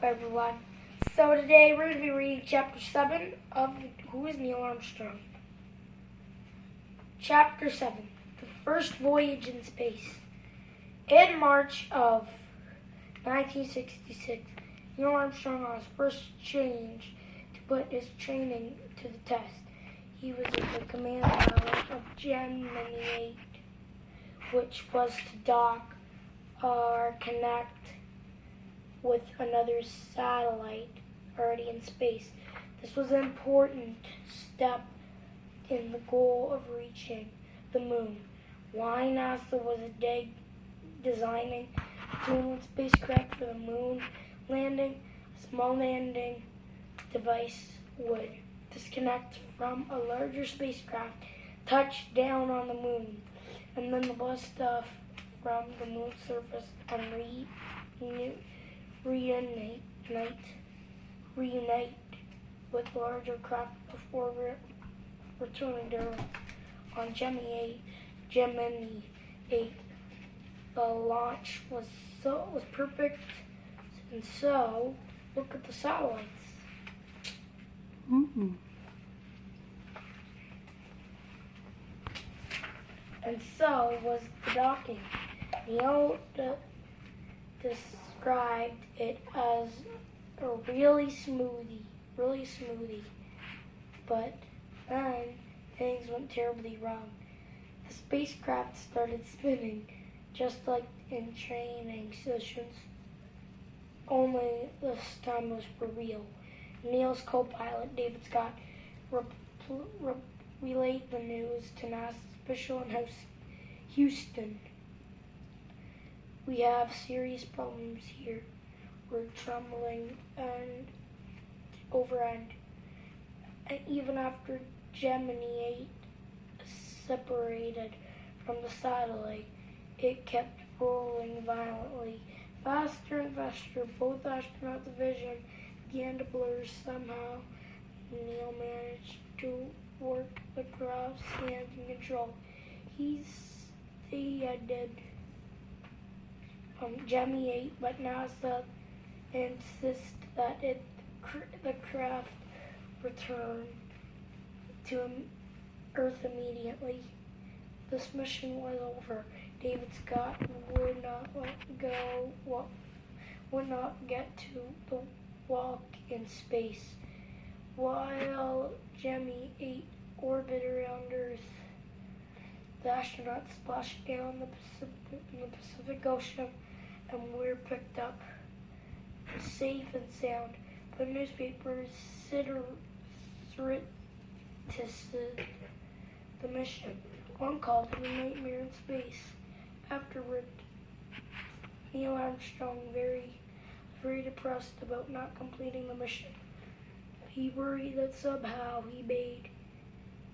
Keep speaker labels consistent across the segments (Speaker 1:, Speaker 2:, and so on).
Speaker 1: everyone? So today we're going to be reading Chapter 7 of Who is Neil Armstrong? Chapter 7, The First Voyage in Space. In March of 1966, Neil Armstrong on his first change to put his training to the test. He was at the command pilot of Gemini 8, which was to dock or connect with another satellite already in space. This was an important step in the goal of reaching the moon. Why NASA was designing a two-in-one spacecraft for the moon landing? A small landing device would disconnect from a larger spacecraft, touch down on the moon, and then blast off from the moon's surface and reunite with larger craft before returning to Earth. On Gemini 8, the launch was perfect, and so look at the satellites.
Speaker 2: Mm-hmm.
Speaker 1: And so was the docking. Neil described it as a really smoothie, but then things went terribly wrong. The spacecraft started spinning, just like in training sessions, only this time was for real. Neil's co-pilot, David Scott, relayed the news to NASA official in Houston. We have serious problems here. We're trembling and over end. And even after Gemini 8 separated from the satellite, it kept rolling violently. Faster and faster, both astronauts' vision began to blur. Somehow, Neil managed to work the craft's hands in control. He did Gemini 8, but NASA insists that the craft return to Earth immediately. This mission was over. David Scott would not get to the walk in space. While Gemini 8 orbited around Earth, the astronauts splashed down in the Pacific Ocean and were picked up safe and sound. But newspapers criticized the mission. One called it a nightmare in space. Afterward, Neil Armstrong very depressed about not completing the mission. He worried that somehow he made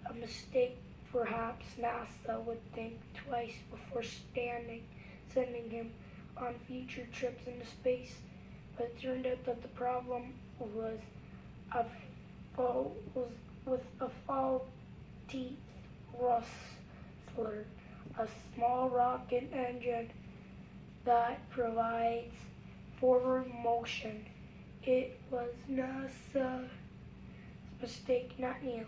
Speaker 1: a mistake. Perhaps NASA would think twice before sending him on future trips into space. But it turned out that the problem was with a faulty thruster, a small rocket engine that provides forward motion. It was NASA's mistake, not Neil's.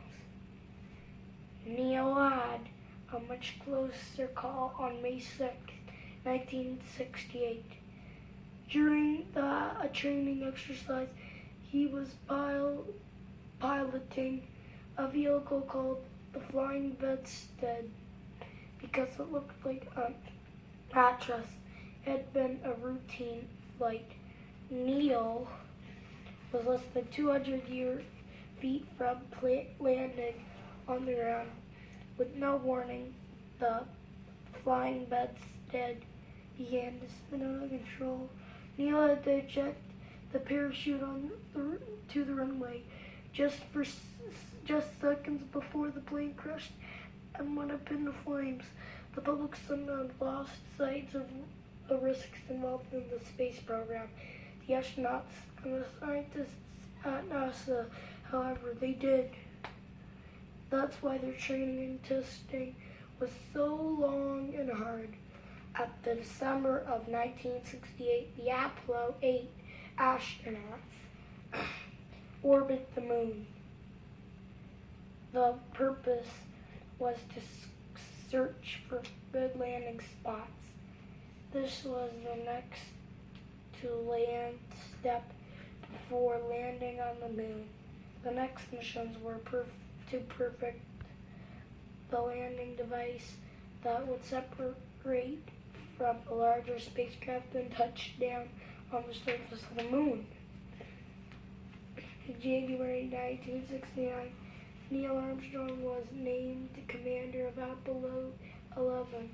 Speaker 1: Neil had a much closer call on May 6, 1968. During a training exercise, he was piloting a vehicle called the Flying Bedstead because it looked like a mattress. It had been a routine flight. Neil was less than 200 feet from landing on the ground. With no warning, the Flying Bedstead began to spin out of control. Neil had to eject the parachute to the runway just seconds before the plane crashed and went up into flames. The public somehow lost sight of the risks involved in the space program. The astronauts and the scientists at NASA, however, they did. That's why their training and testing was so long and hard. At the December of 1968, the Apollo 8 astronauts orbit the moon. The purpose was to search for good landing spots. This was the next to land step before landing on the moon. The next missions were to perfect the landing device that would separate from the larger spacecraft and touch down on the surface of the moon. In January 1969, Neil Armstrong was named commander of Apollo 11.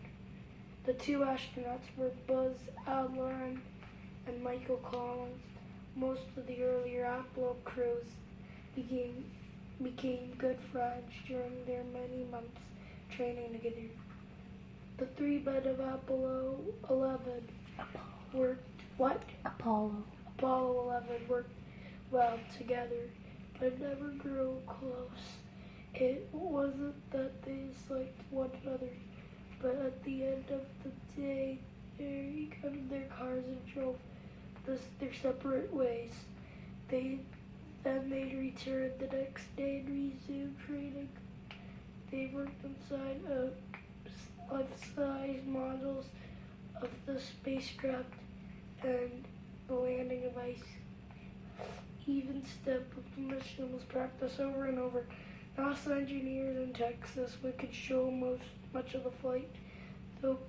Speaker 1: The two astronauts were Buzz Aldrin and Michael Collins. Most of the earlier Apollo crews became good friends during their many months training together. The three men of Apollo 11 worked
Speaker 2: Apollo
Speaker 1: 11 worked well together, but never grew close. It wasn't that they disliked one another, but at the end of the day, they got in their cars and drove their separate ways. Then they'd return the next day and resume training. They worked inside life-size models of the spacecraft and the landing device. Even step of the mission was practiced over and over. NASA engineers in Texas could show much of the flight through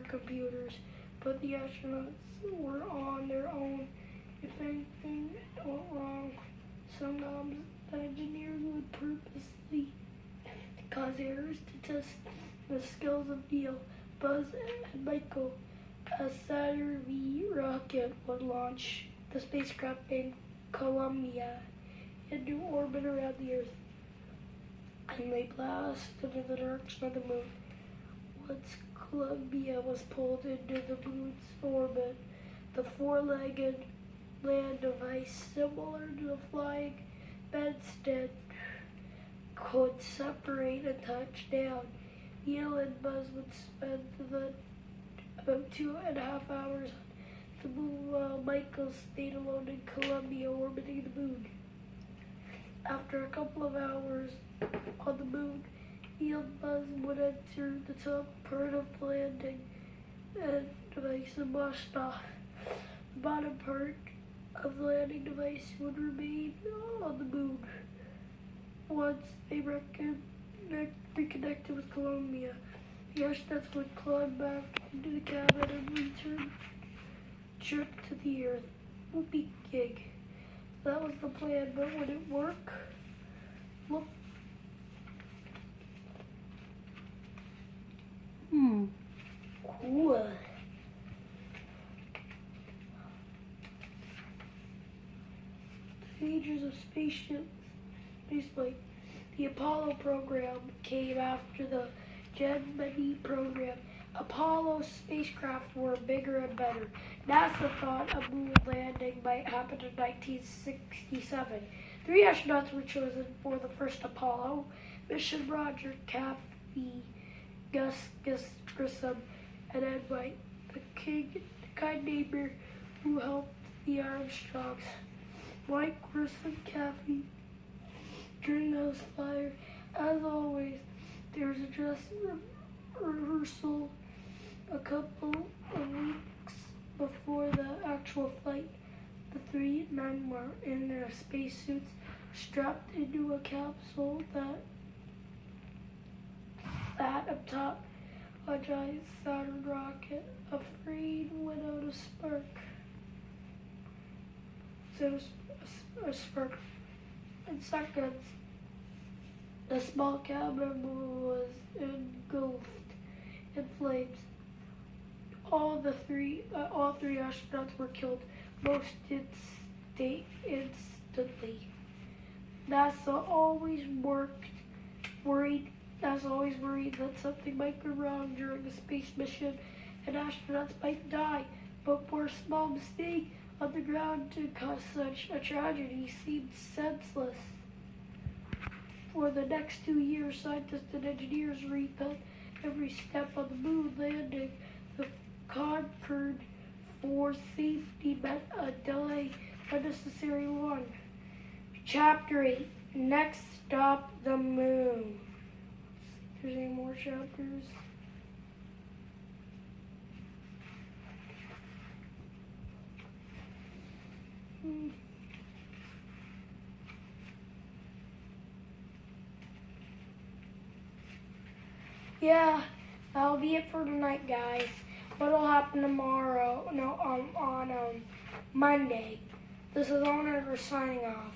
Speaker 1: computers, but the astronauts were on their own. If anything went wrong, sometimes the engineers would purposely cause errors to test the skills of Neil, Buzz, and Michael. A Saturn V rocket would launch the spacecraft named Columbia into orbit around the Earth, and they blasted in the direction of the moon. Once Columbia was pulled into the moon's orbit, the four-legged land device, similar to the flying bedstead, could separate and touch down. Neil and Buzz would spend about 2.5 hours on the moon while Michael stayed alone in Columbia orbiting the moon. After a couple of hours on the moon, Neil and Buzz would enter the top part of the landing device and washed off. The bottom part of the landing device would remain on the moon. Once they reconnected with Columbia, the astronauts would climb back into the cabin and return trip to the Earth. Whoopee gig. That was the plan, but would it work? Look. Cool. The stages of spaceflight. The Apollo program came after the Gemini program. Apollo spacecraft were bigger and better. NASA thought a moon landing might happen in 1967. 3 astronauts were chosen for the first Apollo mission: Roger Caffey, Gus Grissom, and Ed White, the kind neighbor who helped the Armstrongs. White, Grissom, Caffey. During the fire, as always, there was a dress rehearsal a couple of weeks before the actual flight. The 3 men were in their spacesuits, strapped into a capsule that sat up top a giant Saturn rocket, afraid without a spark. So a spark in seconds. The small cabin was engulfed in flames. All 3 astronauts were killed, most instantly. NASA always worried that something might go wrong during a space mission and astronauts might die, but for a small mistake on the ground to cause such a tragedy seemed senseless. For the next 2 years, scientists and engineers rebuilt every step on the moon landing. The Concorde for safety meant a delay But this is Series 1. Chapter 8. Next stop, the moon. Let's see if there's any more chapters. Yeah, that'll be it for tonight, guys. What'll happen tomorrow? No, on Monday. This is Owen signing off.